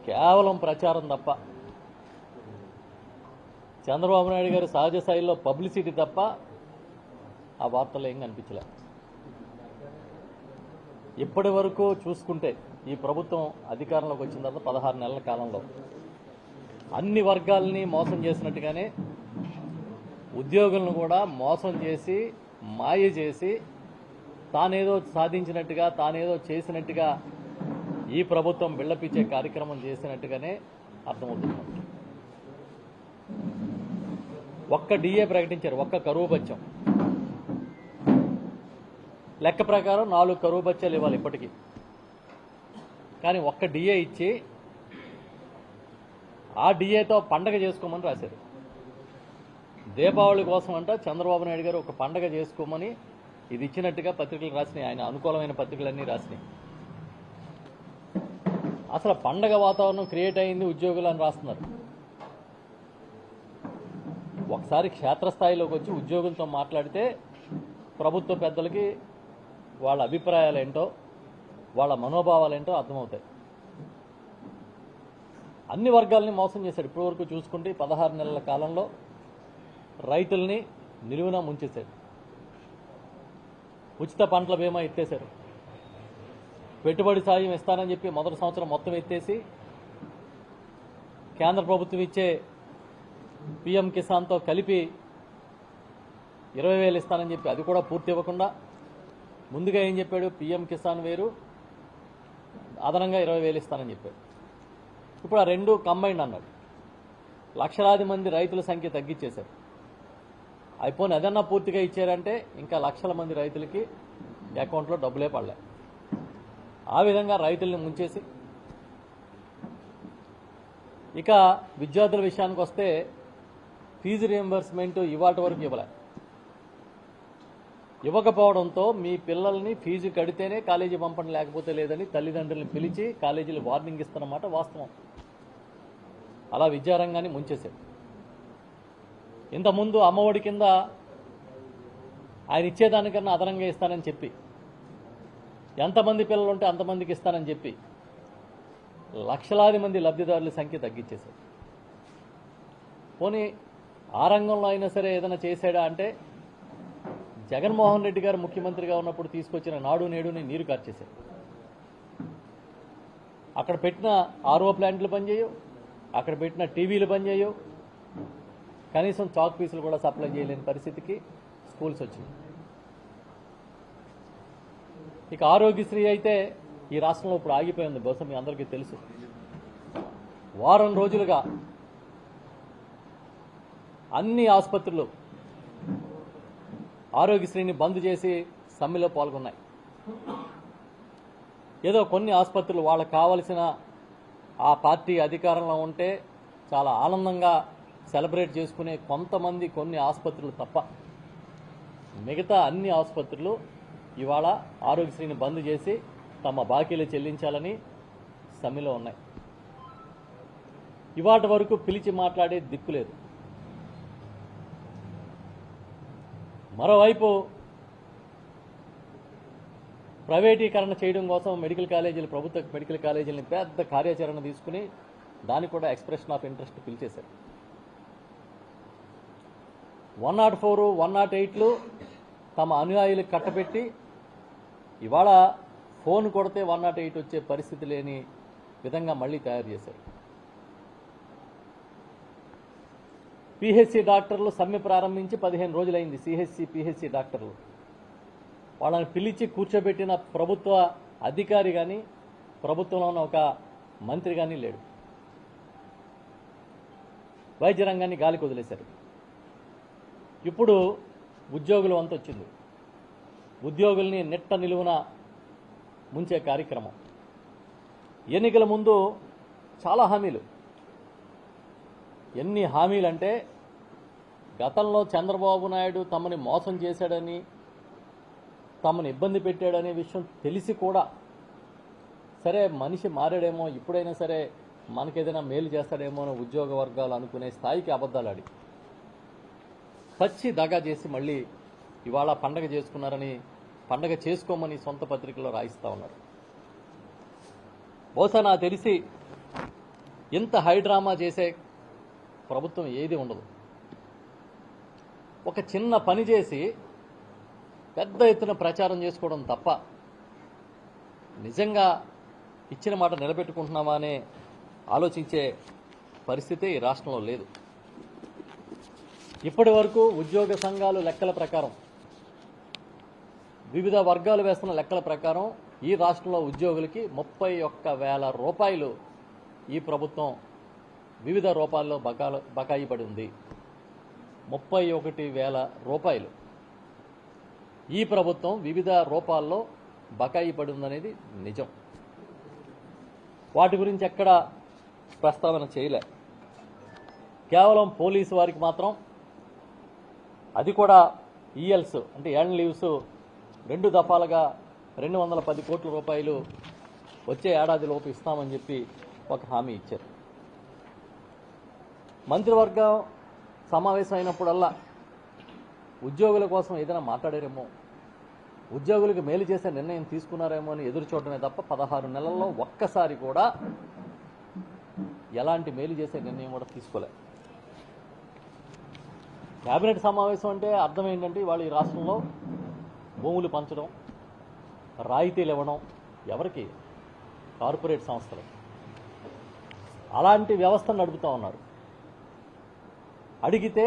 కేవలం ప్రచారం తప్ప, చంద్రబాబు నాయుడు గారి సహజ స్థాయిలో పబ్లిసిటీ తప్ప ఆ వార్తలు ఏం కనిపించలే. ఇప్పటి వరకు చూసుకుంటే ఈ ప్రభుత్వం అధికారంలోకి వచ్చిన తర్వాత 16 నెలల కాలంలో అన్ని వర్గాలని మోసం చేసినట్టుగానే ఉద్యోగులను కూడా మోసం చేసి మాయ చేసి తానేదో సాధించినట్టుగా తానేదో చేసినట్టుగా ఈ ప్రభుత్వం బిళ్ళపిచ్చే కార్యక్రమం చేసినట్టుగానే అర్థమవుతుంది. ఒక్క డిఏ ప్రకటించారు, ఒక్క కరువు బత్యం లెక్క ప్రకారం 4 కరువు బత్యాలు ఇవ్వాలి ఇప్పటికీ. కానీ ఒక్క డిఏ ఇచ్చి ఆ డిఏతో పండగ చేసుకోమని రాశారు. దీపావళి కోసం అంట చంద్రబాబు నాయుడు గారు ఒక పండగ చేసుకోమని ఇది ఇచ్చినట్టుగా పత్రికలు రాసినాయి, ఆయన అనుకూలమైన పత్రికలన్నీ రాసినాయి. అసలు పండగ వాతావరణం క్రియేట్ అయింది ఉద్యోగులు అని రాస్తున్నారు. ఒకసారి క్షేత్రస్థాయిలోకి వచ్చి ఉద్యోగులతో మాట్లాడితే ప్రభుత్వ పెద్దలకి వాళ్ళ అభిప్రాయాలు ఏంటో వాళ్ళ మనోభావాలు ఏంటో అర్థమవుతాయి. అన్ని వర్గాలని మోసం చేశాడు. ఇప్పటివరకు చూసుకుంటే 16 నెలల కాలంలో రైతుల్ని నిలువున ముంచేశాడు. ఉచిత పంటల బీమా ఎత్తేశారు. పెట్టుబడి సాయం ఇస్తానని చెప్పి మొదటి సంవత్సరం మొత్తం ఎత్తేసి కేంద్ర ప్రభుత్వం ఇచ్చే పీఎం కిసాన్తో కలిపి 20,000 ఇస్తానని చెప్పి అది కూడా పూర్తి ఇవ్వకుండా ముందుగా ఏం చెప్పాడు, పీఎం కిసాన్ వేరు అదనంగా 20,000 ఇస్తానని చెప్పాడు. ఇప్పుడు ఆ రెండు కంబైండ్ అన్నాడు. లక్షలాది మంది రైతుల సంఖ్య తగ్గించేశారు. అయిపోయి అదన్నా పూర్తిగా ఇచ్చారంటే ఇంకా లక్షల మంది రైతులకి అకౌంట్లో డబ్బులే పడలే. ఆ విధంగా రైతుల్ని ముంచేసి ఇక విద్యార్థుల విషయానికి వస్తే ఫీజు రియంబర్స్మెంట్ ఇవాటి వరకు ఇవ్వకపోవడంతో మీ పిల్లల్ని ఫీజు కడితేనే కాలేజీ పంపడం లేకపోతే లేదని తల్లిదండ్రులను పిలిచి కాలేజీలు వార్నింగ్ ఇస్తున్నమాట వాస్తవం. అలా విద్యారంగాన్ని ముంచేశాడు. ఇంతకుముందు అమ్మఒడి కింద ఆయన ఇచ్చేదానికన్నా అదనంగా ఇస్తానని చెప్పి ఎంతమంది పిల్లలు ఉంటే అంతమందికి ఇస్తానని చెప్పి లక్షలాది మంది లబ్ధిదారుల సంఖ్య తగ్గించేశాడు. పోనీ ఆ రంగంలో అయినా సరే ఏదైనా చేశాడా అంటే జగన్మోహన్ రెడ్డి గారు ముఖ్యమంత్రిగా ఉన్నప్పుడు తీసుకొచ్చిన నాడు నేడుని నీరు కార్చేశారు. అక్కడ పెట్టిన ఆర్ఓ ప్లాంట్లు పనిచేయవు, అక్కడ పెట్టిన టీవీలు పనిచేయవు, కనీసం చాక్ పీసులు కూడా సప్లై చేయలేని పరిస్థితికి స్కూల్స్ వచ్చింది. ఇక ఆరోగ్యశ్రీ అయితే ఈ రాష్ట్రంలో ఇప్పుడు ఆగిపోయింది. బహుశా మీ అందరికీ తెలుసు. వారం రోజులుగా అన్ని ఆసుపత్రులు ఆరోగ్యశ్రీని బంద్ చేసి సమ్మెలో పాల్గొన్నాయి. ఏదో కొన్ని ఆసుపత్రులు వాళ్ళకు కావలసిన ఆ పార్టీ అధికారంలో ఉంటే చాలా ఆనందంగా సెలబ్రేట్ చేసుకునే కొంతమంది కొన్ని ఆసుపత్రులు తప్ప మిగతా అన్ని ఆసుపత్రులు ఇవాళ ఆరోగ్యశ్రీని బంద్ చేసి తమ బాకీలు చెల్లించాలని సమ్మెలో ఉన్నాయి. ఇవాటి వరకు పిలిచి మాట్లాడే దిక్కులేదు. మరోవైపు ప్రైవేటీకరణ చేయడం కోసం మెడికల్ కాలేజీలు, ప్రభుత్వ మెడికల్ కాలేజీలని పెద్ద కార్యాచరణ తీసుకుని దానికి కూడా ఎక్స్ప్రెషన్ ఆఫ్ ఇంట్రెస్ట్ పిలిచేశారు. 104, 108లు తమ అనుయాయులకు కట్టబెట్టి ఇవాళ ఫోన్ కొడితే 108 వచ్చే పరిస్థితి లేని విధంగా మళ్లీ తయారు చేశారు. పిహెచ్సి డాక్టర్లు సమ్మె ప్రారంభించి 15 రోజులైంది. పిహెచ్సి డాక్టర్లు వాళ్ళని పిలిచి కూర్చోబెట్టిన ప్రభుత్వ అధికారి కానీ ప్రభుత్వంలో ఉన్న ఒక మంత్రి కానీ లేడు. వైద్య రంగాన్ని గాలికి వదిలేశారు. ఇప్పుడు ఉద్యోగుల వంతు వచ్చింది. ఉద్యోగుల్ని నెట్ట నిలువున ముంచే కార్యక్రమం. ఎన్నికల ముందు చాలా హామీలు. ఎన్ని హామీలంటే గతంలో చంద్రబాబు నాయుడు తమని మోసం చేశాడని, తమను ఇబ్బంది పెట్టాడనే విషయం తెలిసి కూడా సరే మనిషి మారాడేమో, ఇప్పుడైనా సరే మనకేదైనా మేలు చేస్తాడేమో అని ఉద్యోగ వర్గాలు అనుకునే స్థాయికి అబద్ధాలాడి పచ్చి దగా చేసి మళ్ళీ ఇవాళ పండగ చేసుకున్నారని, పండగ చేసుకోమని సొంత పత్రికల్లో రాయిస్తా ఉన్నారు. బహుశా నాకు తెలిసి ఇంత హై డ్రామా చేసే ప్రభుత్వం ఏది ఉండదు. ఒక చిన్న పని చేసి పెద్ద ఎత్తున ప్రచారం చేసుకోవడం తప్ప నిజంగా ఇచ్చిన మాట నిలబెట్టుకుంటున్నామా అనే ఆలోచించే పరిస్థితి ఈ రాష్ట్రంలో లేదు. ఇప్పటి వరకు ఉద్యోగ సంఘాలు లెక్కల ప్రకారం, వివిధ వర్గాలు వేస్తున్న లెక్కల ప్రకారం ఈ రాష్ట్రంలో ఉద్యోగులకి 31,000 రూపాయలు ఈ ప్రభుత్వం వివిధ రూపాల్లో బకాయి పడి ఉంది. 31,000 రూపాయలు ఈ ప్రభుత్వం వివిధ రూపాల్లో బకాయి పడి ఉందనేది నిజం. వాటి గురించి ఎక్కడ ప్రస్తావన చేయలే. కేవలం పోలీసు వారికి మాత్రం అది కూడా ఈఎల్స్ అంటే ఎర్న్ లీవ్స్ 2 దఫాలుగా 210 కోట్ల రూపాయలు వచ్చే ఏడాదిలోపు ఇస్తామని చెప్పి ఒక హామీ ఇచ్చారు. మంత్రివర్గం సమావేశం అయినప్పుడల్లా ఉద్యోగుల కోసం ఏదైనా మాట్లాడారేమో, ఉద్యోగులకు మేలు చేసే నిర్ణయం తీసుకున్నారేమో అని ఎదురు చూడటమే తప్ప 16 నెలల్లో ఒక్కసారి కూడా ఎలాంటి మేలు చేసే నిర్ణయం కూడా తీసుకోలే. కేబినెట్ సమావేశం అంటే అర్థం ఏంటంటే ఇవాళ ఈ రాష్ట్రంలో భూములు పంచడం, రాయితీలు ఇవ్వడం ఎవరికి? కార్పొరేట్ సంస్థలు. అలాంటి వ్యవస్థను నడుపుతూ ఉన్నారు. అడిగితే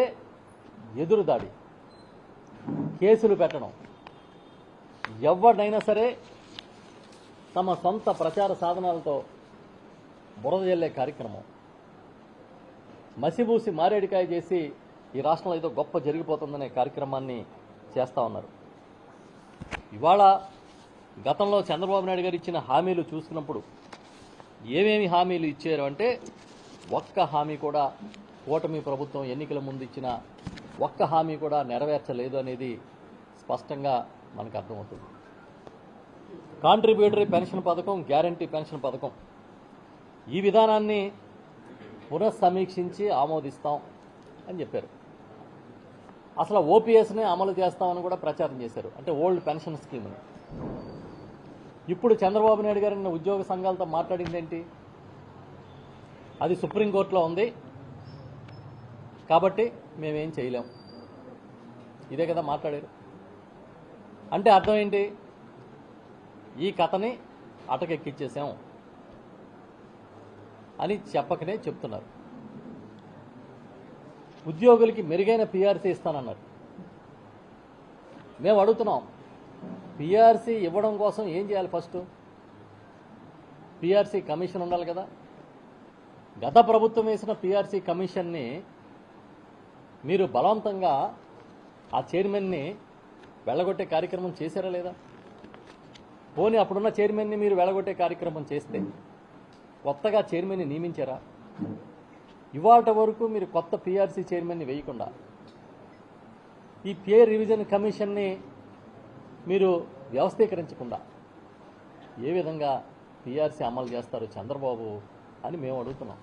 ఎదురుదాడి, కేసులు పెట్టడం, ఎవరినైనా సరే తమ సొంత ప్రచార సాధనాలతో బురద జల్లే కార్యక్రమం, మసిబూసి మారేడికాయ చేసి ఈ రాష్ట్రంలో ఏదో గొప్ప జరిగిపోతుందనే కార్యక్రమాన్ని చేస్తూ ఉన్నారు. ఇవాళ గతంలో చంద్రబాబు నాయుడు గారు ఇచ్చిన హామీలు చూసుకున్నప్పుడు ఏమేమి హామీలు ఇచ్చారు అంటే ఒక్క హామీ కూడా కూటమి ప్రభుత్వం ఎన్నికల ముందు ఇచ్చిన ఒక్క హామీ కూడా నెరవేర్చలేదు అనేది స్పష్టంగా మనకు అర్థమవుతుంది. కాంట్రిబ్యూటరీ పెన్షన్ పథకం, గ్యారంటీ పెన్షన్ పథకం ఈ విధానాన్ని పునఃసమీక్షించి ఆమోదిస్తాం అని చెప్పారు. అసలు ఓపీఎస్నే అమలు చేస్తామని కూడా ప్రచారం చేశారు, అంటే ఓల్డ్ పెన్షన్ స్కీమ్ని. ఇప్పుడు చంద్రబాబు నాయుడు గారు నిన్న ఉద్యోగ సంఘాలతో మాట్లాడింది ఏంటి? అది సుప్రీంకోర్టులో ఉంది కాబట్టి మేమేం చేయలేం, ఇదే కదా మాట్లాడారు. అంటే అర్థం ఏంటి? ఈ కథని అటకెక్కిచ్చేసాం అని చెప్పకనే చెప్తున్నారు. ఉద్యోగులకి మెరుగైన పీఆర్సీ ఇస్తానన్నారు. మేము అడుగుతున్నాం, పీఆర్సీ ఇవ్వడం కోసం ఏం చేయాలి? ఫస్ట్ పీఆర్సీ కమిషన్ ఉండాలి కదా. గత ప్రభుత్వం వేసిన పీఆర్సీ కమిషన్ని మీరు బలవంతంగా ఆ చైర్మన్ని వెళ్ళగొట్టే కార్యక్రమం చేశారా లేదా? పోనీ అప్పుడున్న చైర్మన్ని మీరు వెళ్ళగొట్టే కార్యక్రమం చేస్తే కొత్తగా చైర్మన్ని నియమించారా? ఇవాళ వరకు మీరు కొత్త పీఆర్సీ చైర్మన్ని వేయకుండా ఈ పే రివిజన్ కమిషన్ని మీరు వ్యవస్థీకరించకుండా ఏ విధంగా పీఆర్సీ అమలు చేస్తారు చంద్రబాబు అని మేము అడుగుతున్నాం,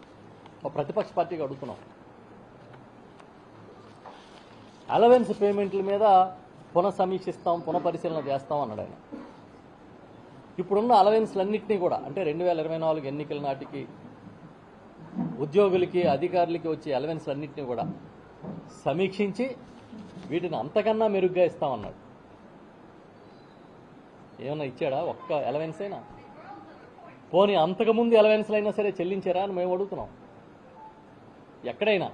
ఒక ప్రతిపక్ష పార్టీగా అడుగుతున్నాం. అలవెన్స్ పేమెంట్ల మీద పునఃసమీక్షిస్తాం, పునఃపరిశీలన చేస్తాం అన్నాడు ఆయన. ఇప్పుడున్న అలవెన్స్లన్నింటినీ కూడా అంటే 2024 ఎన్నికల నాటికి ఉద్యోగులకి, అధికారులకి వచ్చే అలవెన్స్లన్నింటినీ కూడా సమీక్షించి వీటిని అంతకన్నా మెరుగ్గా ఇస్తామన్నాడు. ఏమన్నా ఇచ్చాడా? ఒక్క అలవెన్స్ అయినా? పోనీ అంతకుముందు అలవెన్స్లు అయినా సరే చెల్లించారా అని మేము అడుగుతున్నాం. ఎక్కడైనా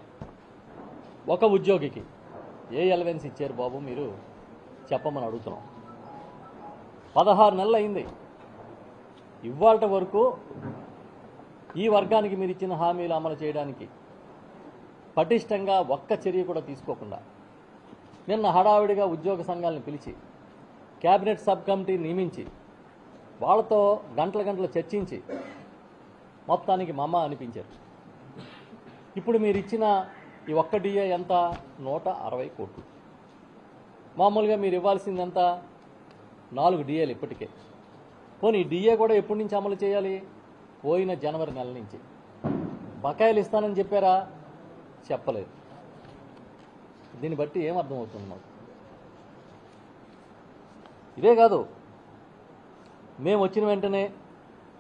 ఒక ఉద్యోగికి ఏ అలవెన్స్ ఇచ్చారు బాబు మీరు చెప్పమని అడుగుతున్నాం. 16 నెలలు అయింది. ఇవాళ వరకు ఈ వర్గానికి మీరు ఇచ్చిన హామీలు అమలు చేయడానికి పటిష్టంగా ఒక్క చర్య కూడా తీసుకోకుండా నిన్న హడావిడిగా ఉద్యోగ సంఘాలను పిలిచి కేబినెట్ సబ్ కమిటీ నియమించి వాళ్ళతో గంటలు చర్చించి మొత్తానికి మమ అనిపించారు. ఇప్పుడు మీరు ఇచ్చిన ఈ ఒక్క డిఏ ఎంత? 160 కోట్లు. మామూలుగా మీరు ఇవ్వాల్సింది ఎంత? 4 డిఏలు ఇప్పటికే. పోనీ ఈ డిఏ కూడా ఎప్పటి నుంచి అమలు చేయాలి? పోయిన జనవరి నెల నుంచి. బకాయిలు ఇస్తానని చెప్పారా? చెప్పలేదు. దీన్ని బట్టి ఏమర్థమవుతుంది మాకు? ఇదే కాదు, మేము వచ్చిన వెంటనే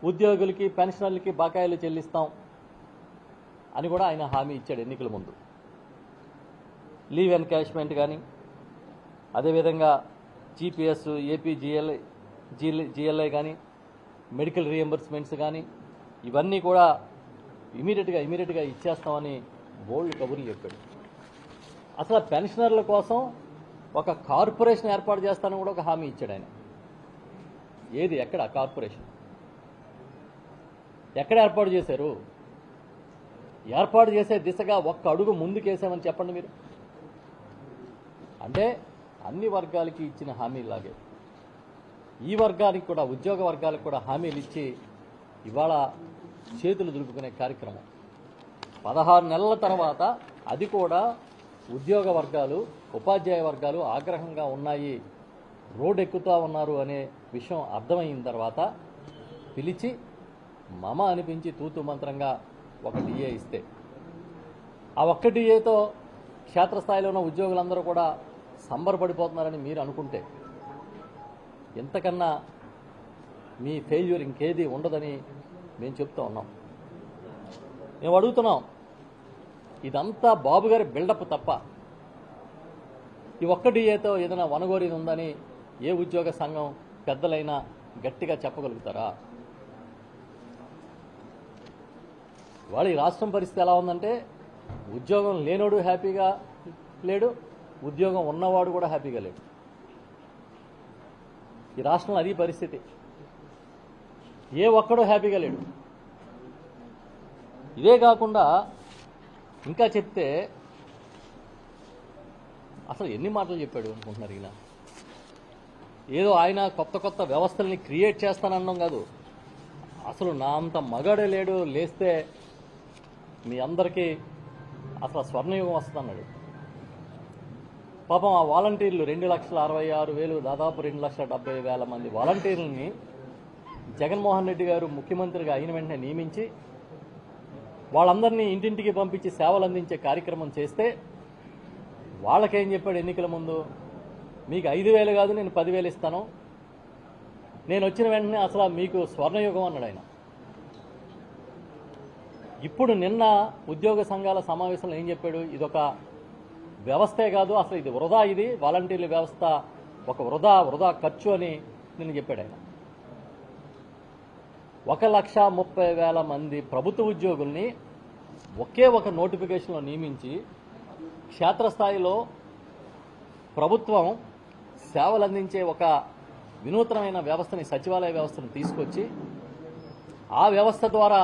ఉద్యోగులకి, పెన్షనర్లకి బకాయిలు చెల్లిస్తాం, అని కూడా ఆయన హామీ ఇచ్చాడు ఎన్నికల ముందు. లీవ్ ఎన్కాష్మెంట్ కానీ, అదేవిధంగా జీపీఎస్, ఏపీ జిఎల్ఐ కానీ, మెడికల్ రీఎంబర్స్మెంట్స్ కానీ ఇవన్నీ కూడా ఇమీడియట్గా ఇచ్చేస్తామని బోల్డ్ కబుర్లు చెప్పాడు. అసలు పెన్షనర్ల కోసం ఒక కార్పొరేషన్ ఏర్పాటు చేస్తానని కూడా ఒక హామీ ఇచ్చాడు ఆయన. ఏది, ఎక్కడ కార్పొరేషన్ ఎక్కడ ఏర్పాటు చేశారు? ఏర్పాటు చేసే దిశగా ఒక్క అడుగు ముందుకేసామని చెప్పండి మీరు. అంటే అన్ని వర్గాలకి ఇచ్చిన హామీలాగే ఈ వర్గానికి కూడా, ఉద్యోగ వర్గాలకు కూడా హామీలు ఇచ్చి ఇవాళ చేతులు దులుపుకునే కార్యక్రమం. 16 నెలల తర్వాత అది కూడా ఉద్యోగ వర్గాలు, ఉపాధ్యాయ వర్గాలు ఆగ్రహంగా ఉన్నాయి, రోడ్డు ఎక్కుతూ ఉన్నారు అనే విషయం అర్థమైన తర్వాత పిలిచి మమ అనిపించి తూతు మంత్రంగా ఒక డిఏ ఇస్తే, ఆ ఒక్క డిఏతో క్షేత్రస్థాయిలో ఉన్న ఉద్యోగులందరూ కూడా సంబరపడిపోతున్నారని మీరు అనుకుంటే ఎంతకన్నా మీ ఫెయిల్యూర్ ఇంకేది ఉండదని మేము చెప్తూ ఉన్నాం. మేము అడుగుతున్నాం, ఇదంతా బాబు గారి బిల్డప్ తప్ప ఈ ఒక్క డిఏతో ఏదైనా వనగోరేది ఉందని ఏ ఉద్యోగ సంఘం పెద్దలైనా గట్టిగా చెప్పగలుగుతారా? వాళ్ళు ఈ రాష్ట్రం పరిస్థితి ఎలా ఉందంటే ఉద్యోగం లేనోడు హ్యాపీగా లేడు, ఉద్యోగం ఉన్నవాడు కూడా హ్యాపీగా లేడు. ఈ రాష్ట్రంలో అది పరిస్థితి. ఏ ఒక్కడూ హ్యాపీగా లేడు. ఇదే కాకుండా ఇంకా చెప్తే అసలు ఎన్ని మాటలు చెప్పాడు అనుకుంటున్నారు ఈయన? ఏదో ఆయన కొత్త వ్యవస్థల్ని క్రియేట్ చేస్తానన్నాం కాదు, అసలు నా అంత మగాడే లేడు, లేస్తే మీ అందరికీ అసలు స్వర్ణయుగం వస్తుందన్నాడు. పాపం ఆ వాలంటీర్లు 2,66,000 దాదాపు 2,70,000 మంది వాలంటీర్లని జగన్మోహన్ రెడ్డి గారు ముఖ్యమంత్రిగా అయిన వెంటనే నియమించి వాళ్ళందరినీ ఇంటింటికి పంపించి సేవలు అందించే కార్యక్రమం చేస్తే వాళ్ళకేం చెప్పాడు ఎన్నికల ముందు? మీకు 5,000 కాదు, నేను 10,000 ఇస్తాను, నేను వచ్చిన వెంటనే అసలు మీకు స్వర్ణయుగం అన్నాడు ఆయన. ఇప్పుడు నిన్న ఉద్యోగ సంఘాల సమావేశంలో ఏం చెప్పాడు? ఇదొక వ్యవస్థే కాదు, అసలు ఇది వృధా, ఇది వాలంటీర్ల వ్యవస్థ ఒక వృధా ఖర్చు అని నిన్న చెప్పాడు ఆయన. 1,30,000 మంది ప్రభుత్వ ఉద్యోగుల్ని ఒకే ఒక నోటిఫికేషన్లో నియమించి క్షేత్రస్థాయిలో ప్రభుత్వం సేవలు అందించే ఒక వినూత్నమైన వ్యవస్థని, సచివాలయ వ్యవస్థను తీసుకొచ్చి ఆ వ్యవస్థ ద్వారా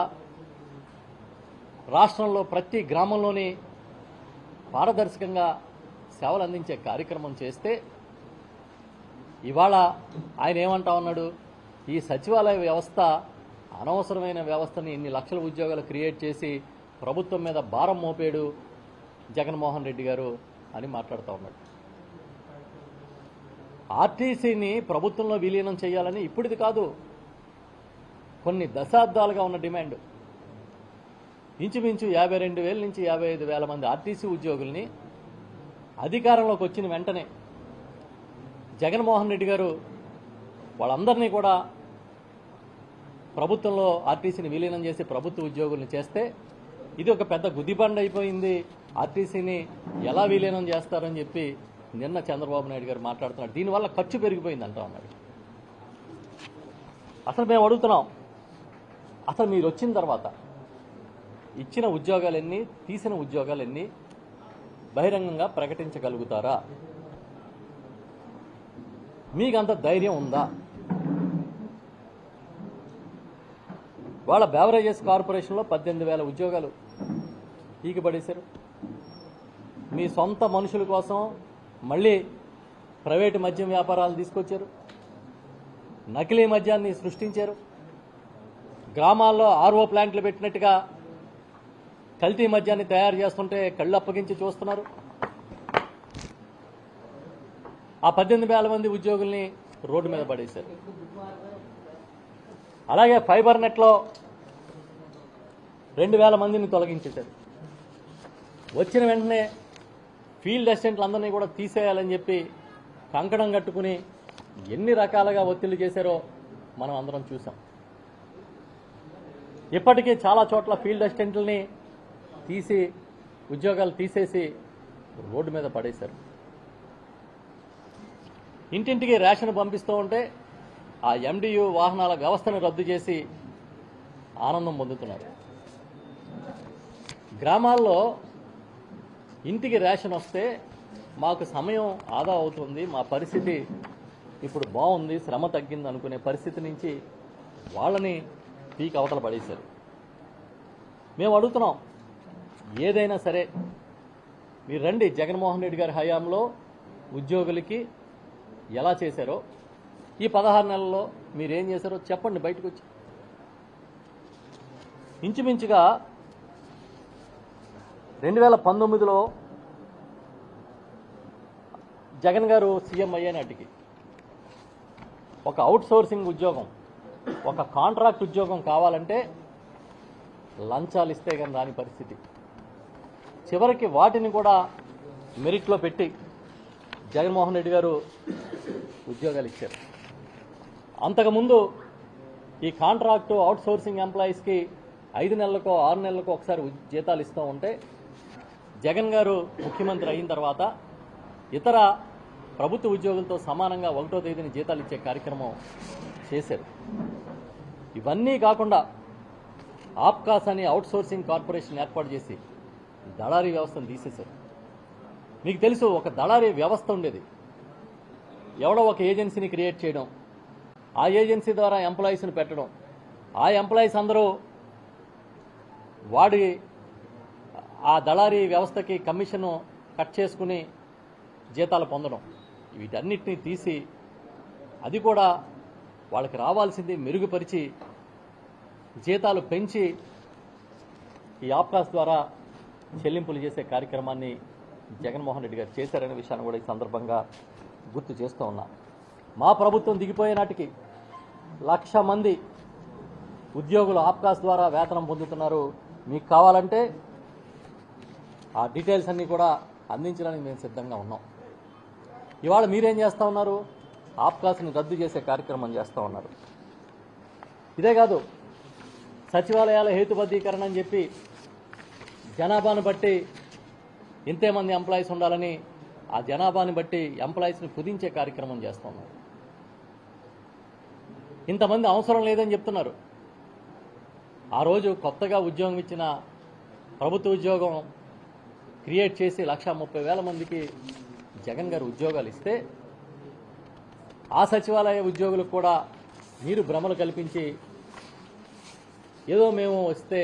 రాష్ట్రంలో ప్రతి గ్రామంలోని పారదర్శకంగా సేవలు అందించే కార్యక్రమం చేస్తే ఇవాళ ఆయన ఏమంటా ఉన్నాడు? ఈ సచివాలయ వ్యవస్థ అనవసరమైన వ్యవస్థని ఇన్ని లక్షల ఉద్యోగాలు క్రియేట్ చేసి ప్రభుత్వం మీద భారం మోపాడు జగన్మోహన్ రెడ్డి గారు అని మాట్లాడుతూ ఉన్నాడు. ఆర్టీసీని ప్రభుత్వంలో విలీనం చేయాలని ఇప్పుడిది కాదు, కొన్ని దశాబ్దాలుగా ఉన్న డిమాండ్. ఇంచుమించు 52,000 నుంచి 55,000 మంది ఆర్టీసీ ఉద్యోగుల్ని అధికారంలోకి వచ్చిన వెంటనే జగన్మోహన్ రెడ్డి గారు వాళ్ళందరినీ కూడా ప్రభుత్వంలో ఆర్టీసీని విలీనం చేసి ప్రభుత్వ ఉద్యోగుల్ని చేస్తే ఇది ఒక పెద్ద గుదిబండ అయిపోయింది, ఆర్టీసీని ఎలా విలీనం చేస్తారని చెప్పి నిన్న చంద్రబాబు నాయుడు గారు మాట్లాడుతున్నాడు. దీనివల్ల ఖర్చు పెరిగిపోయింది అంటా ఉన్నాడు. అసలు మేము అడుగుతున్నాం, అసలు మీరు వచ్చిన తర్వాత ఇచ్చిన ఉద్యోగాలు ఎన్ని, తీసిన ఉద్యోగాలు ఎన్ని బహిరంగంగా ప్రకటించగలుగుతారా? మీకంత ధైర్యం ఉందా? వాళ్ళ బెవరేజెస్ కార్పొరేషన్లో 18,000 ఉద్యోగాలు పడేశారు. మీ సొంత మనుషుల కోసం మళ్ళీ ప్రైవేటు మద్యం వ్యాపారాలు తీసుకొచ్చారు, నకిలీ మద్యాన్ని సృష్టించారు, గ్రామాల్లో ఆర్ఓ ప్లాంట్లు పెట్టినట్టుగా కల్తీ మద్యాన్ని తయారు చేస్తుంటే కళ్ళు అప్పగించి చూస్తున్నారు. ఆ 18,000 మంది ఉద్యోగుల్ని రోడ్డు మీద పడేశారు. అలాగే ఫైబర్ నెట్లో 2,000 మందిని తొలగించేశారు. వచ్చిన వెంటనే ఫీల్డ్ అసిస్టెంట్లందరినీ కూడా తీసేయాలని చెప్పి కంకణం కట్టుకుని ఎన్ని రకాలుగా ఒత్తిళ్లు చేశారో మనం అందరం చూసాం. ఇప్పటికీ చాలా చోట్ల ఫీల్డ్ అసిస్టెంట్లని ఉద్యోగాలు తీసేసి రోడ్డు మీద పడేశారు. ఇంటింటికి రేషన్ పంపిస్తూ ఉంటే ఆ ఎండియు వాహనాల వ్యవస్థను రద్దు చేసి ఆనందం పొందుతున్నారు. గ్రామాల్లో ఇంటికి రేషన్ వస్తే మాకు సమయం ఆదా అవుతుంది, మా పరిస్థితి ఇప్పుడు బాగుంది, శ్రమ తగ్గింది అనుకునే పరిస్థితి నుంచి వాళ్ళని పీక్ అవతల పడేశారు. మేము అడుగుతున్నాం, ఏదైనా సరే మీరు రండి, జగన్మోహన్ రెడ్డి గారి హయాంలో ఉద్యోగులకి ఎలా చేశారో, ఈ 16 నెలల్లో మీరేం చేశారో చెప్పండి బయటకు వచ్చి. ఇంచుమించుగా 2019లో జగన్ గారు సీఎం అయ్యే నాటికి ఒక అవుట్సోర్సింగ్ ఉద్యోగం, ఒక కాంట్రాక్ట్ ఉద్యోగం కావాలంటే లంచాలు ఇస్తే కానీ రాని పరిస్థితి. చివరికి వాటిని కూడా మెరిట్లో పెట్టి జగన్మోహన్ రెడ్డి గారు ఉద్యోగాలు ఇచ్చారు. అంతకుముందు ఈ కాంట్రాక్టు అవుట్సోర్సింగ్ ఎంప్లాయీస్కి 5 నెలలకో 6 నెలలకో ఒకసారి జీతాలు ఇస్తూ ఉంటే జగన్ గారు ముఖ్యమంత్రి అయిన తర్వాత ఇతర ప్రభుత్వ ఉద్యోగులతో సమానంగా 1వ తేదీని జీతాలు ఇచ్చే కార్యక్రమం చేశారు. ఇవన్నీ కాకుండా ఆప్కాస్ అని అవుట్సోర్సింగ్ కార్పొరేషన్ ఏర్పాటు చేసి దళారీ వ్యవస్థను తీసేశారు. మీకు తెలుసు, ఒక దళారీ వ్యవస్థ ఉండేది. ఎవడో ఒక ఏజెన్సీని క్రియేట్ చేయడం, ఆ ఏజెన్సీ ద్వారా ఎంప్లాయీస్ని పెట్టడం, ఆ ఎంప్లాయీస్ అందరూ ఆ దళారీ వ్యవస్థకి కమిషన్ కట్ చేసుకుని జీతాలు పొందడం, వీటన్నిటినీ తీసి అది కూడా వాళ్ళకి రావాల్సింది మెరుగుపరిచి జీతాలు పెంచి ఈ ఆప్కాస్ ద్వారా చెల్లింపులు చేసే కార్యక్రమాన్ని జగన్మోహన్ రెడ్డి గారు చేశారనే విషయాన్ని కూడా ఈ సందర్భంగా గుర్తు చేస్తూ ఉన్నా. మా ప్రభుత్వం దిగిపోయే నాటికి 1,00,000 మంది ఉద్యోగులు ఆప్కాస్ ద్వారా వేతనం పొందుతున్నారు. మీకు కావాలంటే ఆ డీటెయిల్స్ అన్నీ కూడా అందించడానికి మేము సిద్ధంగా ఉన్నాం. ఇవాళ మీరేం చేస్తూ ఉన్నారు? ఆప్కాస్ని రద్దు చేసే కార్యక్రమం చేస్తూ ఉన్నారు. ఇదే కాదు, సచివాలయాల హేతుబద్ధీకరణ అని చెప్పి జనాభాను బట్టి ఇంతేమంది ఎంప్లాయీస్ ఉండాలని ఆ జనాభాని బట్టి ఎంప్లాయీస్ని కుదించే కార్యక్రమం చేస్తున్నారు. ఇంతమంది అవసరం లేదని చెప్తున్నారు. ఆ రోజు కొత్తగా ఉద్యోగం ఇచ్చిన ప్రభుత్వ ఉద్యోగం క్రియేట్ చేసి 1,30,000 మందికి జగన్ గారు ఉద్యోగాలు ఇస్తే ఆ సచివాలయ ఉద్యోగులకు కూడా మీరు భ్రమలు కల్పించి ఏదో మేము వస్తే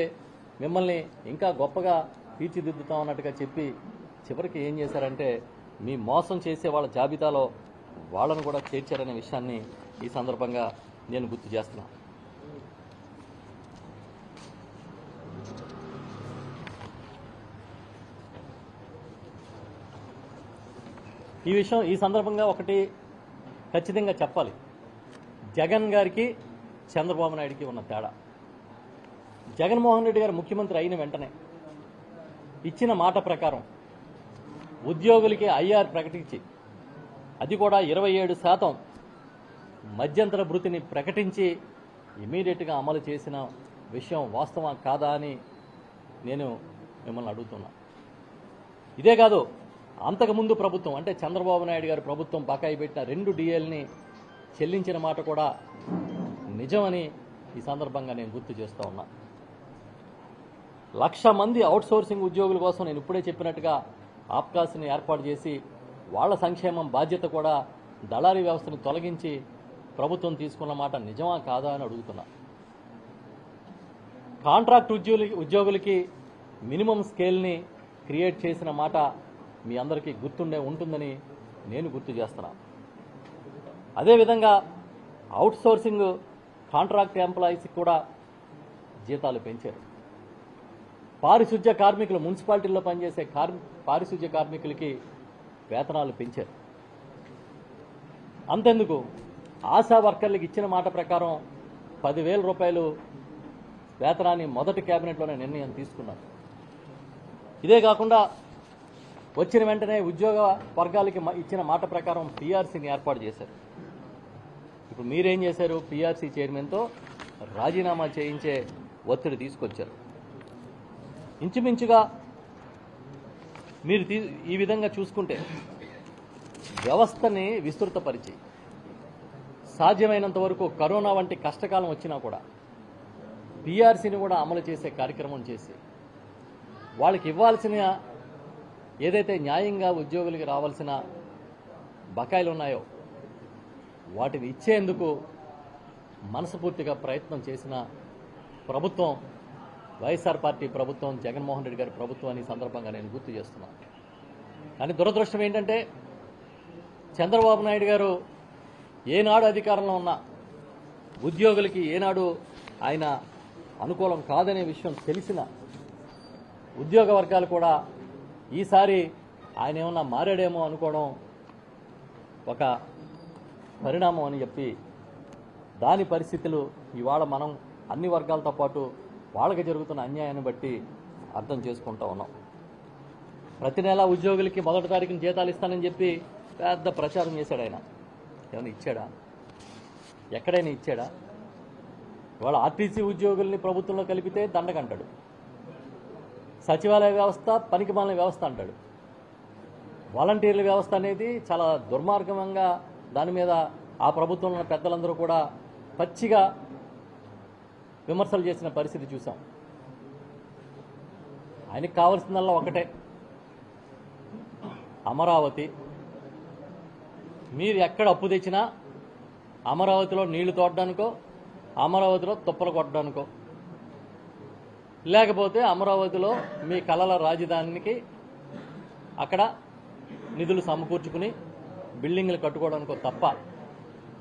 మిమ్మల్ని ఇంకా గొప్పగా తీర్చిదిద్దుతాం అన్నట్టుగా చెప్పి చివరికి ఏం చేశారంటే మీ మోసం చేసే వాళ్ళ జాబితాలో వాళ్ళను కూడా చేర్చారనే విషయాన్ని ఈ సందర్భంగా నేను గుర్తు చేస్తున్నా. ఈ సందర్భంగా ఒకటి ఖచ్చితంగా చెప్పాలి. జగన్ గారికి చంద్రబాబు నాయుడికి ఉన్న తేడా. జగన్మోహన్ రెడ్డి గారు ముఖ్యమంత్రి అయిన వెంటనే ఇచ్చిన మాట ప్రకారం ఉద్యోగులకి ఐఆర్ ప్రకటించి, అది కూడా 27% మధ్యంతర భృతిని ప్రకటించి ఇమీడియట్గా అమలు చేసిన విషయం వాస్తవం కాదా అని నేను మిమ్మల్ని అడుగుతున్నా. ఇదే కాదు, అంతకుముందు ప్రభుత్వం అంటే చంద్రబాబు నాయుడు గారి ప్రభుత్వం బకాయి పెట్టిన 2 డిఏల్ని చెల్లించిన మాట కూడా నిజమని ఈ సందర్భంగా నేను గుర్తు చేస్తూ ఉన్నా. 1,00,000 మంది అవుట్సోర్సింగ్ ఉద్యోగుల కోసం నేను ఇప్పుడే చెప్పినట్టుగా ఆప్కాస్ని ఏర్పాటు చేసి వాళ్ళ సంక్షేమం బాధ్యత కూడా దళారీ వ్యవస్థను తొలగించి ప్రభుత్వం తీసుకున్న మాట నిజమా కాదా అని అడుగుతున్నా. కాంట్రాక్ట్ ఉద్యోగులకి మినిమం స్కేల్ని క్రియేట్ చేసిన మాట మీ అందరికీ గుర్తుండే ఉంటుందని నేను గుర్తు చేస్తున్నా. అదేవిధంగా అవుట్సోర్సింగ్ కాంట్రాక్ట్ ఎంప్లాయీస్కి కూడా జీతాలు పెంచారు. పారిశుధ్య కార్మికులు, మున్సిపాలిటీల్లో పనిచేసే పారిశుధ్య కార్మికులకి వేతనాలు పెంచారు. అంతెందుకు, ఆశా వర్కర్లకు ఇచ్చిన మాట ప్రకారం 10,000 రూపాయలు వేతనాన్ని మొదటి కేబినెట్లోనే నిర్ణయం తీసుకున్నారు. ఇదే కాకుండా వచ్చిన వెంటనే ఉద్యోగ వర్గాలకి ఇచ్చిన మాట ప్రకారం పీఆర్సీని ఏర్పాటు చేశారు. ఇప్పుడు మీరేం చేశారు? పీఆర్సీ చైర్మన్తో రాజీనామా చేయించే ఒత్తిడి తీసుకొచ్చారు. ఇంచుమించుగా మీరు ఈ విధంగా చూసుకుంటే వ్యవస్థని విస్తృతపరిచి సాధ్యమైనంత వరకు కరోనా వంటి కష్టకాలం వచ్చినా కూడా పీఆర్సీని కూడా అమలు చేసే కార్యక్రమం చేసి వాళ్ళకి ఇవ్వాల్సిన ఏదైతే న్యాయంగా ఉద్యోగులకి రావాల్సిన బకాయిలు ఉన్నాయో వాటిని ఇచ్చేందుకు మనస్ఫూర్తిగా ప్రయత్నం చేసిన ప్రభుత్వం వైఎస్ఆర్ పార్టీ ప్రభుత్వం, జగన్మోహన్ రెడ్డి గారి ప్రభుత్వం అని సందర్భంగా నేను గుర్తు చేస్తున్నాను. కానీ దురదృష్టం ఏంటంటే చంద్రబాబు నాయుడు గారు ఏనాడు అధికారంలో ఉన్న ఉద్యోగులకి ఏనాడు ఆయన అనుకూలం కాదనే విషయం తెలిసిన ఉద్యోగ వర్గాలు కూడా ఈసారి ఆయన ఏమన్నా మారాడేమో అనుకోవడం ఒక పరిణామం అని చెప్పి దాని పరిస్థితులు ఇవాళ మనం అన్ని వర్గాలతో పాటు వాళ్ళకి జరుగుతున్న అన్యాయాన్ని బట్టి అర్థం చేసుకుంటూ ఉన్నాం. ప్రతి నెల ఉద్యోగులకి 1వ తారీఖున జీతాలు ఇస్తానని చెప్పి పెద్ద ప్రచారం చేశాడు ఆయన. ఏమైనా ఇచ్చాడా? ఎక్కడైనా ఇచ్చాడా? ఇవాళ ఆర్టీసీ ఉద్యోగుల్ని ప్రభుత్వంలో కలిపితే దండకంటాడు, సచివాలయ వ్యవస్థ పనికిమాలిన వ్యవస్థ అంటాడు, వాలంటీర్ల వ్యవస్థ అనేది చాలా దుర్మార్గంగా దాని మీద ఆ ప్రభుత్వంలో ఉన్న పెద్దలందరూ కూడా పచ్చిగా విమర్శలు చేసిన పరిస్థితి చూసాం. ఆయనకు కావాల్సిందల్లా ఒకటే, అమరావతి. మీరు ఎక్కడ అప్పు తెచ్చినా అమరావతిలో నీళ్లు తోడడానికో, అమరావతిలో తుప్పలు కొట్టడానికో, లేకపోతే అమరావతిలో మీ కలల రాజధానికి అక్కడ నిధులు సమకూర్చుకుని బిల్డింగ్లు కట్టుకోవడానికో తప్ప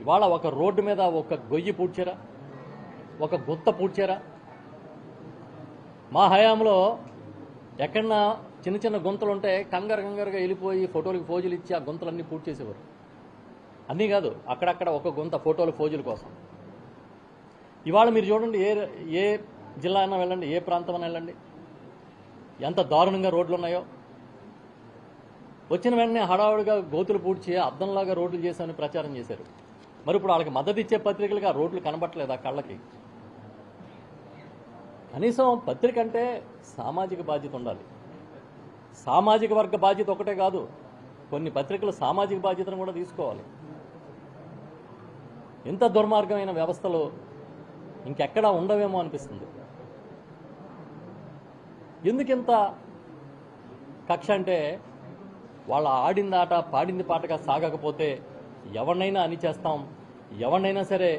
ఇవాళ ఒక రోడ్డు మీద ఒక గొయ్యి పూడ్చారా, ఒక గుత్త పూడ్చారా? మా హయాంలో ఎక్కడన్నా చిన్న చిన్న గుంతలు ఉంటే కంగారుగా వెళ్ళిపోయి ఫోటోలకు ఫోజులు ఇచ్చి ఆ గుంతలన్నీ పూర్తి చేసేవారు. అన్నీ కాదు, అక్కడక్కడ ఒక గుంత ఫోటోల ఫోజుల కోసం. ఇవాళ మీరు చూడండి, ఏ జిల్లా అయినా వెళ్ళండి, ఏ ప్రాంతం అయినా వెళ్ళండి, ఎంత దారుణంగా రోడ్లు ఉన్నాయో. వచ్చిన వెంటనే హడావుడిగా గోతులు పూడ్చి అద్దంలాగా రోడ్లు చేశామని ప్రచారం చేశారు. మరి ఇప్పుడు వాళ్ళకి మద్దతు ఇచ్చే పత్రికలుగా రోడ్లు కనబట్టలేదు ఆ కళ్ళకి. కనీసం పత్రిక అంటే సామాజిక బాధ్యత ఉండాలి. సామాజిక వర్గ బాధ్యత ఒకటే కాదు, కొన్ని పత్రికలు సామాజిక బాధ్యతను కూడా తీసుకోవాలి. ఇంత దుర్మార్గమైన వ్యవస్థలు ఇంకెక్కడా ఉండవేమో అనిపిస్తుంది. ఎందుకింత కక్ష అంటే వాళ్ళ ఆడింది ఆట పాడింది పాటగా సాగకపోతే ఎవరినైనా అనిచేస్తాం, ఎవరినైనా సరే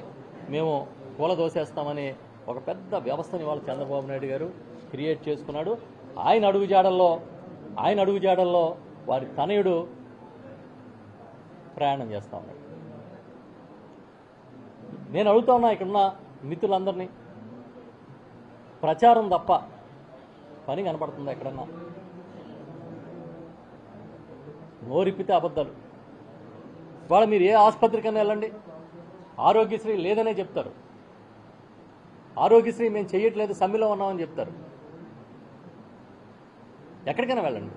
మేము కూలదోసేస్తామని ఒక పెద్ద వ్యవస్థని వాళ్ళ చంద్రబాబు నాయుడు గారు క్రియేట్ చేసుకున్నాడు. ఆయన అడుగుజాడల్లో వారి తనయుడు ప్రయాణం చేస్తా ఉన్నాడు. నేను అడుగుతా ఉన్నా ఇక్కడున్న మిత్రులందరినీ, ప్రచారం తప్ప పని కనపడుతుందా ఎక్కడన్నా? నోరిప్పితే అబద్ధాలు. ఇవాళ మీరు ఏ ఆసుపత్రికైనా వెళ్ళండి, ఆరోగ్యశ్రీ లేదనే చెప్తారు. ఆరోగ్యశ్రీ మేము చేయట్లేదు, సమ్మెలో ఉన్నామని చెప్తారు. ఎక్కడికైనా వెళ్ళండి,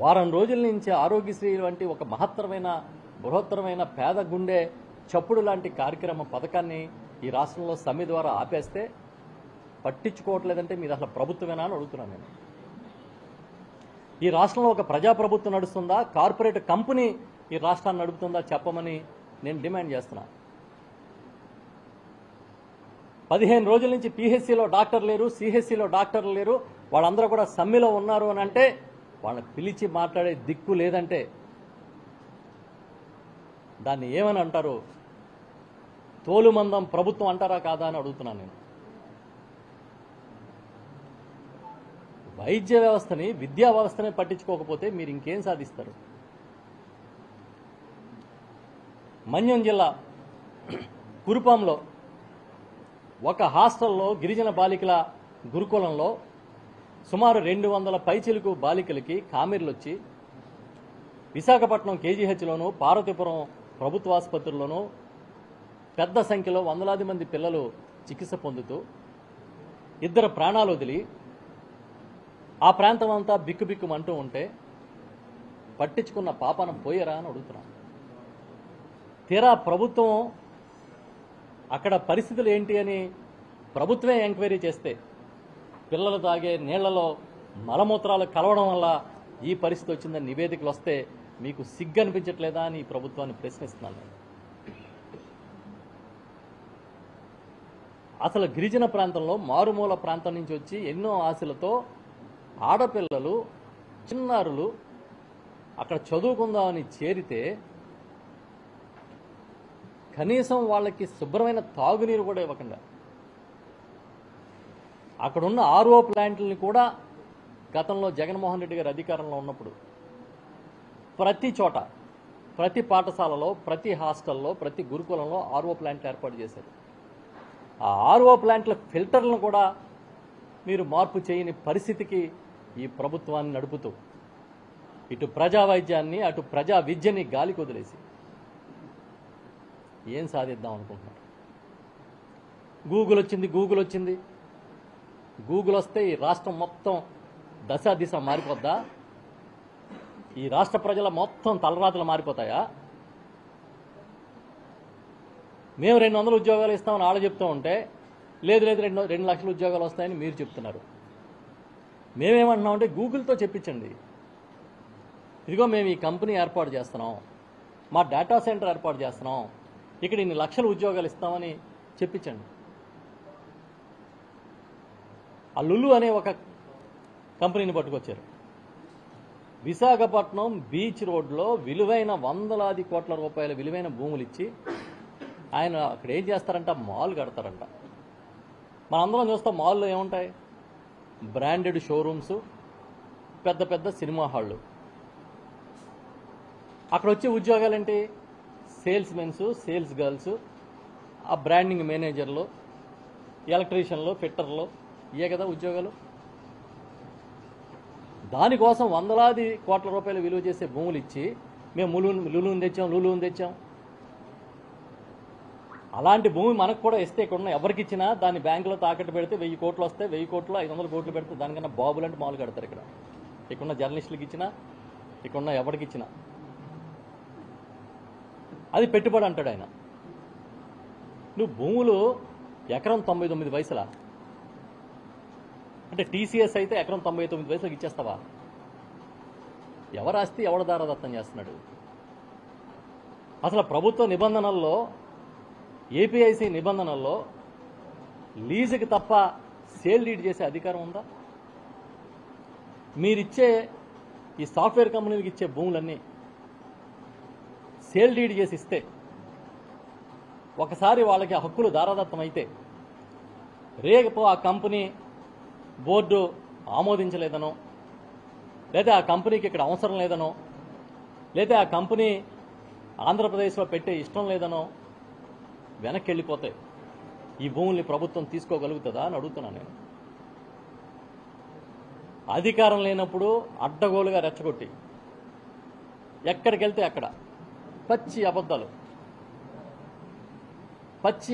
వారం రోజుల నుంచి ఆరోగ్యశ్రీ వంటి ఒక మహత్తరమైన బృహత్తరమైన పేద గుండె చప్పుడు లాంటి కార్యక్రమ పథకాన్ని ఈ రాష్ట్రంలో సమ్మె ద్వారా ఆపేస్తే పట్టించుకోవట్లేదంటే మీరు అసలు ప్రభుత్వమేనా అని అడుగుతున్నాను నేను. ఈ రాష్ట్రంలో ఒక ప్రజాప్రభుత్వం నడుస్తుందా, కార్పొరేట్ కంపెనీ ఈ రాష్ట్రాన్ని నడుపుతుందా చెప్పమని నేను డిమాండ్ చేస్తున్నా. 15 రోజుల నుంచి పీహెచ్సీలో డాక్టర్ లేరు, సిహెచ్సీలో డాక్టర్లు లేరు, వాళ్ళందరూ కూడా సమ్మెలో ఉన్నారు అని అంటే వాళ్ళని పిలిచి మాట్లాడే దిక్కు లేదంటే దాన్ని ఏమని అంటారు? తోలుమందం ప్రభుత్వం అంటారా కాదా అని అడుగుతున్నాను నేను. వైద్య వ్యవస్థని, విద్యా వ్యవస్థని పట్టించుకోకపోతే మీరు ఇంకేం సాధిస్తారు? మన్యం జిల్లా కురుపాంలో ఒక హాస్టల్లో గిరిజన బాలికల గురుకులంలో సుమారు 200 పైచిలుకు బాలికలకి కామెర్లు వచ్చి విశాఖపట్నం కేజీహెచ్లోను, పార్వతీపురం ప్రభుత్వ ఆసుపత్రుల్లోనూ పెద్ద సంఖ్యలో వందలాది మంది పిల్లలు చికిత్స పొందుతూ 2 ప్రాణాలు వదిలి ఆ ప్రాంతం అంతా బిక్కుబిక్కుమంటూ ఉంటే పట్టించుకున్న పాపనం పోయారా అని అడుగుతున్నాను. తీరా ప్రభుత్వం అక్కడ పరిస్థితులు ఏంటి అని ప్రభుత్వమే ఎంక్వైరీ చేస్తే పిల్లలు తాగే నీళ్లలో మలమూత్రాలు కలవడం వల్ల ఈ పరిస్థితి వచ్చిందని నివేదికలు వస్తే మీకు సిగ్గు అనిపించట్లేదా అని ఈ ప్రభుత్వాన్ని ప్రశ్నిస్తున్నాను నేను. అసలు గిరిజన ప్రాంతంలో మారుమూల ప్రాంతం నుంచి వచ్చి ఎన్నో ఆశలతో ఆడపిల్లలు చిన్నారులు అక్కడ చదువుకుందామని చేరితే కనీసం వాళ్ళకి శుభ్రమైన తాగునీరు కూడా ఇవ్వకుండా అక్కడున్న ఆర్ఓ ప్లాంట్లని కూడా గతంలో జగన్మోహన్ రెడ్డి గారు అధికారంలో ఉన్నప్పుడు ప్రతి చోట ప్రతి పాఠశాలలో ప్రతి హాస్టల్లో ప్రతి గురుకులంలో ఆర్ఓ ప్లాంట్లు ఏర్పాటు చేశారు. ఆ ఆర్ఓ ప్లాంట్ల ఫిల్టర్లను కూడా మీరు మార్పు చేయని పరిస్థితికి ఈ ప్రభుత్వాన్ని నడుపుతూ ఇటు ప్రజా వైద్యాన్ని అటు ప్రజా విద్యని గాలికి వదిలేసి ఏం సాధిద్దాం అనుకుంటున్నారు? గూగుల్ వచ్చింది. గూగుల్ వస్తే ఈ రాష్ట్రం మొత్తం దశ దిశ మారిపోద్దా? ఈ రాష్ట్ర ప్రజల మొత్తం తలరాతలు మారిపోతాయా? మేము 200 ఉద్యోగాలు ఇస్తామని వాళ్ళు చెప్తూ ఉంటే లేదు 2 లక్షల ఉద్యోగాలు వస్తాయని మీరు చెప్తున్నారు. మేమేమంటున్నామంటే గూగుల్తో చెప్పించండి, ఇదిగో మేము ఈ కంపెనీ ఏర్పాటు చేస్తున్నాం, మా డేటా సెంటర్ ఏర్పాటు చేస్తున్నాం, ఇక్కడ ఇన్ని లక్షల ఉద్యోగాలు ఇస్తామని చెప్పించండి. ఆ లులు అనే ఒక కంపెనీని పట్టుకొచ్చారు. విశాఖపట్నం బీచ్ రోడ్లో విలువైన వందలాది కోట్ల రూపాయల విలువైన భూములు ఇచ్చి ఆయన అక్కడ ఏం చేస్తారంట, మాల్ కడతారంట. మనందరం చూస్తాం మాల్లో ఏముంటాయి, బ్రాండెడ్ షోరూమ్స్, పెద్ద పెద్ద సినిమా హాళ్ళు. అక్కడ వచ్చే ఉద్యోగాలేంటి, సేల్స్ మెన్స్, సేల్స్ గర్ల్స్, ఆ బ్రాండింగ్ మేనేజర్లు, ఎలక్ట్రీషియన్లు, ఫిట్టర్లు, ఇవే కదా ఉద్యోగాలు. దానికోసం వందలాది కోట్ల రూపాయలు విలువ చేసే భూములు ఇచ్చి మేము లులుని తెచ్చాం. అలాంటి భూమి మనకు కూడా ఇస్తే ఇక్కడ ఎవరికి ఇచ్చినా దాన్ని బ్యాంకులో తాకట్టు పెడితే 1000 కోట్లు వస్తే 1000 కోట్లు 500 కోట్లు పెడితే దానికన్నా బాబులంటే మాలు కడతారు. ఇక్కడున్న జర్నలిస్టులకి ఇచ్చినా ఇక్కడున్న ఎవరికి ఇచ్చినా అది పెట్టుబడి అంటాడు ఆయన. నువ్వు భూములు ఎకరం 99 పైసలా అంటే టీసీఎస్ అయితే ఎకరం 99 పైసలకు ఇచ్చేస్తావా? ఎవరు ఆస్తి ఎవడ దారాదత్తం చేస్తున్నాడు? అసలు ప్రభుత్వ నిబంధనల్లో, ఏపీఐసి నిబంధనల్లో లీజుకి తప్ప సేల్ డీడ్ చేసే అధికారం ఉందా? మీరిచ్చే ఈ సాఫ్ట్వేర్ కంపెనీలకు ఇచ్చే భూములన్నీ సేల్ డీడ్ చేసి ఇస్తే ఒకసారి వాళ్ళకి ఆ హక్కులు దారాదత్తం అయితే రేపు ఆ కంపెనీ బోర్డు ఆమోదించలేదనో, లేదా ఆ కంపెనీకి ఇక్కడ అవసరం లేదనో, లేదా ఆ కంపెనీ ఆంధ్రప్రదేశ్లో పెట్టే ఇష్టం లేదనో వెనక్కి వెళ్ళిపోతాయి. ఈ భూముల్ని ప్రభుత్వం తీసుకోగలుగుతుందా అని అడుగుతున్నాను నేను. అధికారం లేనప్పుడు అడ్డగోలుగా రెచ్చగొట్టి ఎక్కడికి వెళ్తే అక్కడ పచ్చి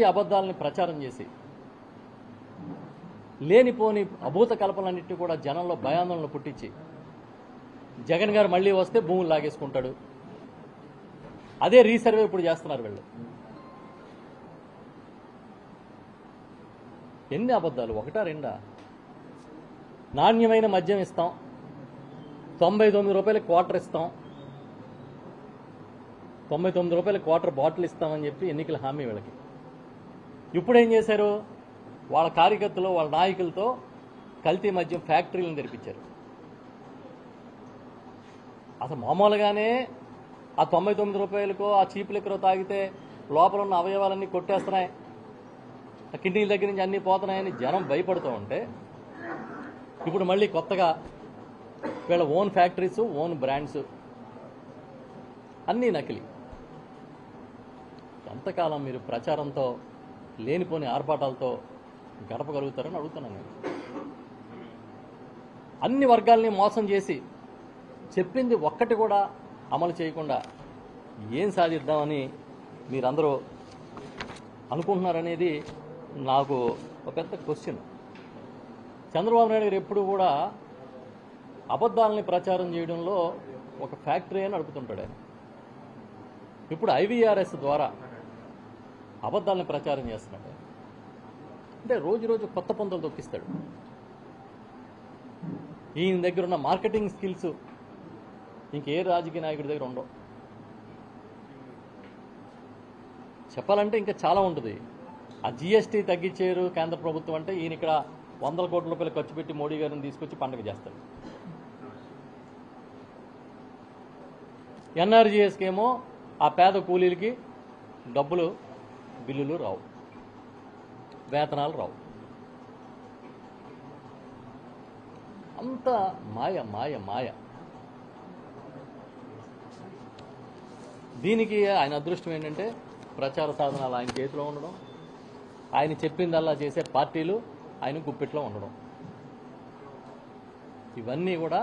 అబద్ధాలని ప్రచారం చేసి లేనిపోని అభూత కల్పనలన్నింటినీ కూడా జనంలో భయాందోళనలు పుట్టించి జగన్ గారు మళ్ళీ వస్తే భూములు లాగేసుకుంటాడు. అదే రీసర్వే ఇప్పుడు చేస్తున్నారు వీళ్ళు. ఎన్ని అబద్ధాలు, ఒకటా రెండా? నాణ్యమైన మద్యం ఇస్తాం, 99 రూపాయల క్వార్టర్ ఇస్తాం, 99 రూపాయల క్వార్టర్ బాటిల్ ఇస్తామని చెప్పి ఎన్నికల హామీ వీళ్ళకి. ఇప్పుడు ఏం చేశారు, వాళ్ళ కార్యకర్తలు వాళ్ళ నాయకులతో కల్తీ మద్యం ఫ్యాక్టరీలను తెరిపించారు. అసలు మామూలుగానే ఆ 99 రూపాయలకో ఆ చీప్ లిక్కరో తాగితే లోపల ఉన్న అవయవాలన్నీ కొట్టేస్తున్నాయి, కిడ్నీల దగ్గర నుంచి అన్నీ పోతున్నాయని జనం భయపడుతూ ఉంటే ఇప్పుడు మళ్ళీ కొత్తగా వీళ్ళ ఓన్ ఫ్యాక్టరీస్, ఓన్ బ్రాండ్స్ అన్నీ నకిలీ. ఎంతకాలం మీరు ప్రచారంతో లేనిపోని ఆర్భాటాలతో గడపగలుగుతారని అడుగుతున్నాను నేను. అన్ని వర్గాల్ని మోసం చేసి చెప్పింది ఒక్కటి కూడా అమలు చేయకుండా ఏం సాధిద్దామని మీరందరూ అనుకుంటున్నారనేది నాకు ఒక పెద్ద క్వశ్చన్. చంద్రబాబు నాయుడు గారు ఎప్పుడు కూడా అబద్ధాలని ప్రచారం చేయడంలో ఒక ఫ్యాక్టరీ అని నడుపుతుంటాడు ఆయన. ఇప్పుడు ఐవీఆర్ఎస్ ద్వారా అబద్ధాలని ప్రచారం చేస్తున్నాడు. అంటే రోజు కొత్త పొంతలు తొక్కిస్తాడు. ఈయన దగ్గర ఉన్న మార్కెటింగ్ స్కిల్స్ ఇంకే రాజకీయ నాయకుడి దగ్గర ఉండవు. చెప్పాలంటే ఇంకా చాలా ఉంటుంది. ఆ జీఎస్టీ తగ్గించారు కేంద్ర ప్రభుత్వం అంటే ఈయన ఇక్కడ 100 కోట్ల రూపాయలు ఖర్చు పెట్టి మోడీ గారిని తీసుకొచ్చి పండగ చేస్తాడు. ఎన్ఆర్జీఎస్కి ఏమో ఆ పేద కూలీలకి డబ్బులు బిల్లులు రావు, వేతనాలు రావు. అంత మాయ మాయ మాయ. దీనికి ఆయన అదృష్టం ఏంటంటే ప్రచార సాధనాలు ఆయన చేతిలో ఉండడం, ఆయన చెప్పిందల్లా చేసే పార్టీలు ఆయన గుప్పిట్లో ఉండడం, ఇవన్నీ కూడా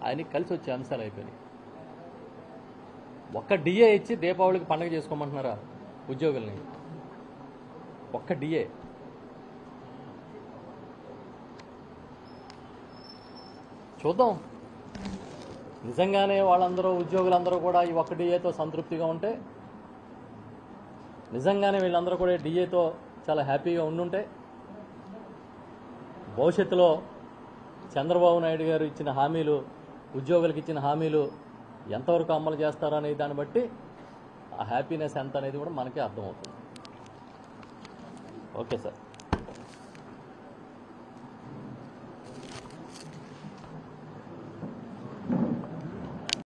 ఆయనకి కలిసి వచ్చే అంశాలు అయిపోయినాయి. ఒక్క డిఏ ఇచ్చి దీపావళికి పండుగ చేసుకోమంటున్నారా ఉద్యోగుల్ని? ఒక్క డిఏ. చూద్దాం, నిజంగానే వాళ్ళందరూ ఉద్యోగులందరూ కూడా ఈ ఒక్క డిఏతో సంతృప్తిగా ఉంటే, నిజంగానే వీళ్ళందరూ కూడా డిఏతో చాలా హ్యాపీగా ఉండుంటే, భవిష్యత్తులో చంద్రబాబు నాయుడు గారు ఇచ్చిన హామీలు, ఉద్యోగులకు ఇచ్చిన హామీలు ఎంతవరకు అమలు చేస్తారనే దాన్ని బట్టి ఆ హ్యాపీనెస్ ఎంత అనేది కూడా మనకే అర్థమవుతుంది. Okay sir.